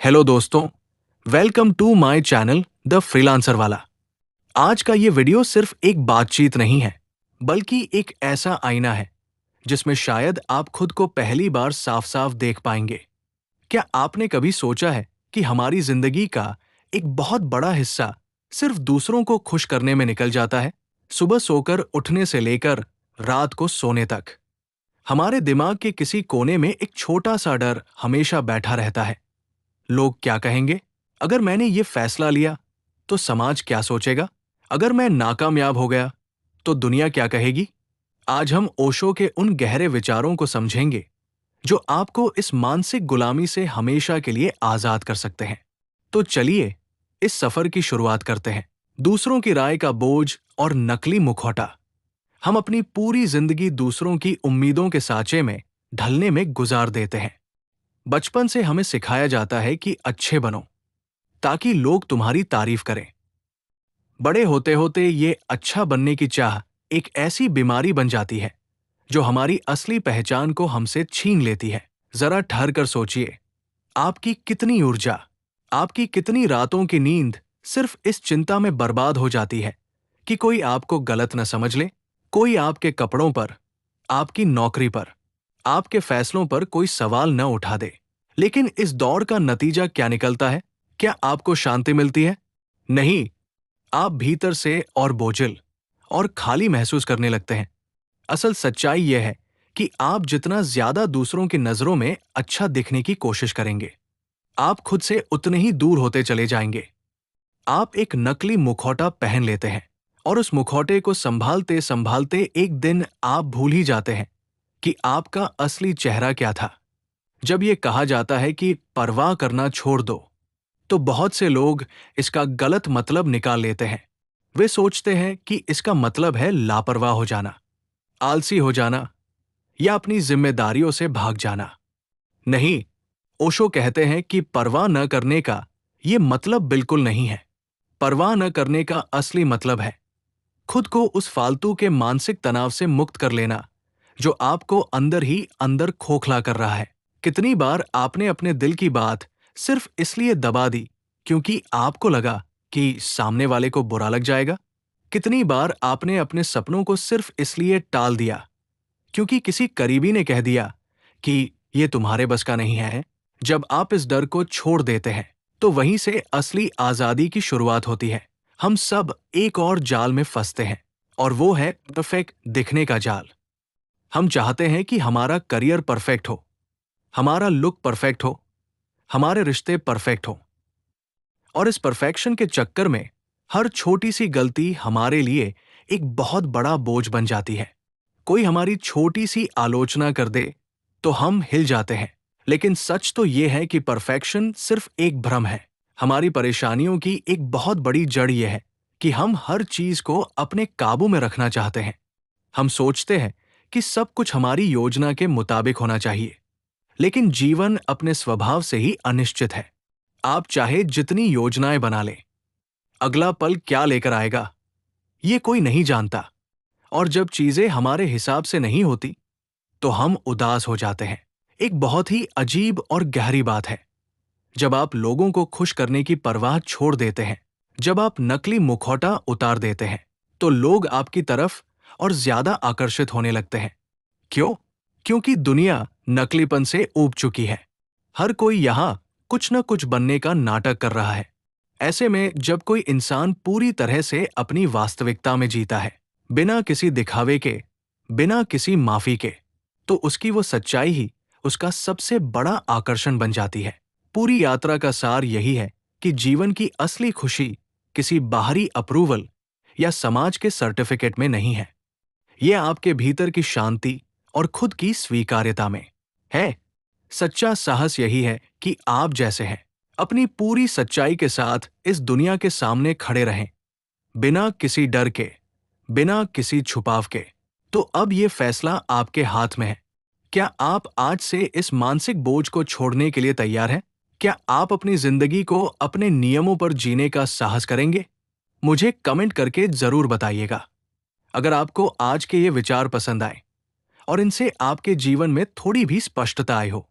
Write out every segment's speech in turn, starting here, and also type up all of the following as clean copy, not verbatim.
Hello दोस्तों, welcome to my channel the freelancer वाला। आज का ये वीडियो सिर्फ एक बातचीत नहीं है, बल्कि एक ऐसा आईना है जिसमें शायद आप खुद को पहली बार साफ-साफ देख पाएंगे। क्या आपने कभी सोचा है कि हमारी जिंदगी का एक बहुत बड़ा हिस्सा सिर्फ दूसरों को खुश करने में निकल जाता है? सुबह सोकर उठने से लेकर रात को सोने तक हमारे दिमाग के किसी कोने में एक छोटा सा डर हमेशा बैठा रहता है। लोग क्या कहेंगे? अगर मैंने ये फैसला लिया, तो समाज क्या सोचेगा? अगर मैं नाकामयाब हो गया, तो दुनिया क्या कहेगी? आज हम ओशो के उन गहरे विचारों को समझेंगे, जो आपको इस मानसिक गुलामी से हमेशा के लिए आजाद कर सकते हैं। तो चलिए, इस सफर की शुरुआत करते हैं। दूसरों की राय का बोझ और नकली मुखौटा। हम अपनी पूरी जिंदगी दूसरों की उम्मीदों के साँचे में ढलने में गुजार देते हैं। बचपन से हमें सिखाया जाता है कि अच्छे बनो, ताकि लोग तुम्हारी तारीफ करें। बड़े होते होते ये अच्छा बनने की चाह एक ऐसी बीमारी बन जाती है जो हमारी असली पहचान को हमसे छीन लेती है। जरा ठहर कर सोचिए, आपकी कितनी ऊर्जा, आपकी कितनी रातों की नींद सिर्फ इस चिंता में बर्बाद हो जाती है कि कोई आपको गलत न समझ ले। कोई आपके कपड़ों पर, आपकी नौकरी पर, आपके फैसलों पर कोई सवाल न उठा दे। लेकिन इस दौड़ का नतीजा क्या निकलता है? क्या आपको शांति मिलती है? नहीं, आप भीतर से और बोझिल और खाली महसूस करने लगते हैं। असल सच्चाई यह है कि आप जितना ज्यादा दूसरों की नजरों में अच्छा दिखने की कोशिश करेंगे, आप खुद से उतने ही दूर होते चले जाएंगे। आप एक नकली मुखौटा पहन लेते हैं और उस मुखौटे को संभालते संभालते एक दिन आप भूल ही जाते हैं कि आपका असली चेहरा क्या था। जब ये कहा जाता है कि परवाह करना छोड़ दो, तो बहुत से लोग इसका गलत मतलब निकाल लेते हैं। वे सोचते हैं कि इसका मतलब है लापरवाह हो जाना, आलसी हो जाना या अपनी जिम्मेदारियों से भाग जाना। नहीं, ओशो कहते हैं कि परवाह न करने का ये मतलब बिल्कुल नहीं है। परवाह न करने का असली मतलब है खुद को उस फालतू के मानसिक तनाव से मुक्त कर लेना जो आपको अंदर ही अंदर खोखला कर रहा है। कितनी बार आपने अपने दिल की बात सिर्फ इसलिए दबा दी क्योंकि आपको लगा कि सामने वाले को बुरा लग जाएगा? कितनी बार आपने अपने सपनों को सिर्फ इसलिए टाल दिया क्योंकि किसी करीबी ने कह दिया कि ये तुम्हारे बस का नहीं है? जब आप इस डर को छोड़ देते हैं, तो वहीं से असली आजादी की शुरुआत होती है। हम सब एक और जाल में फंसते हैं, और वो है परफेक्ट दिखने का जाल। हम चाहते हैं कि हमारा करियर परफेक्ट हो, हमारा लुक परफेक्ट हो, हमारे रिश्ते परफेक्ट हो, और इस परफेक्शन के चक्कर में हर छोटी सी गलती हमारे लिए एक बहुत बड़ा बोझ बन जाती है। कोई हमारी छोटी सी आलोचना कर दे तो हम हिल जाते हैं। लेकिन सच तो ये है कि परफेक्शन सिर्फ एक भ्रम है। हमारी परेशानियों की एक बहुत बड़ी जड़ यह है कि हम हर चीज को अपने काबू में रखना चाहते हैं। हम सोचते हैं कि सब कुछ हमारी योजना के मुताबिक होना चाहिए, लेकिन जीवन अपने स्वभाव से ही अनिश्चित है। आप चाहे जितनी योजनाएं बना लें, अगला पल क्या लेकर आएगा, ये कोई नहीं जानता। और जब चीजें हमारे हिसाब से नहीं होती, तो हम उदास हो जाते हैं। एक बहुत ही अजीब और गहरी बात है, जब आप लोगों को खुश करने की परवाह छोड़ देते हैं, जब आप नकली मुखौटा उतार देते हैं, तो लोग आपकी तरफ और ज्यादा आकर्षित होने लगते हैं। क्यों? क्योंकि दुनिया नकलीपन से ऊब चुकी है। हर कोई यहां कुछ न कुछ बनने का नाटक कर रहा है। ऐसे में जब कोई इंसान पूरी तरह से अपनी वास्तविकता में जीता है, बिना किसी दिखावे के, बिना किसी माफी के, तो उसकी वो सच्चाई ही उसका सबसे बड़ा आकर्षण बन जाती है। पूरी यात्रा का सार यही है कि जीवन की असली खुशी किसी बाहरी अप्रूवल या समाज के सर्टिफिकेट में नहीं है। यह आपके भीतर की शांति और खुद की स्वीकार्यता में है। सच्चा साहस यही है कि आप जैसे हैं, अपनी पूरी सच्चाई के साथ इस दुनिया के सामने खड़े रहें, बिना किसी डर के, बिना किसी छुपाव के। तो अब ये फैसला आपके हाथ में है। क्या आप आज से इस मानसिक बोझ को छोड़ने के लिए तैयार हैं? क्या आप अपनी जिंदगी को अपने नियमों पर जीने का साहस करेंगे? मुझे कमेंट करके जरूर बताइएगा। अगर आपको आज के ये विचार पसंद आए और इनसे आपके जीवन में थोड़ी भी स्पष्टता आई हो,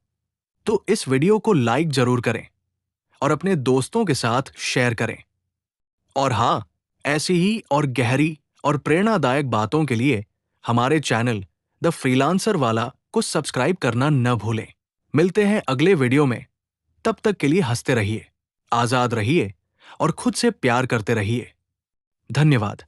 तो इस वीडियो को लाइक जरूर करें और अपने दोस्तों के साथ शेयर करें। और हाँ, ऐसी ही और गहरी और प्रेरणादायक बातों के लिए हमारे चैनल द फ्रीलांसर वाला को सब्सक्राइब करना न भूलें। मिलते हैं अगले वीडियो में। तब तक के लिए हंसते रहिए, आजाद रहिए और खुद से प्यार करते रहिए। धन्यवाद।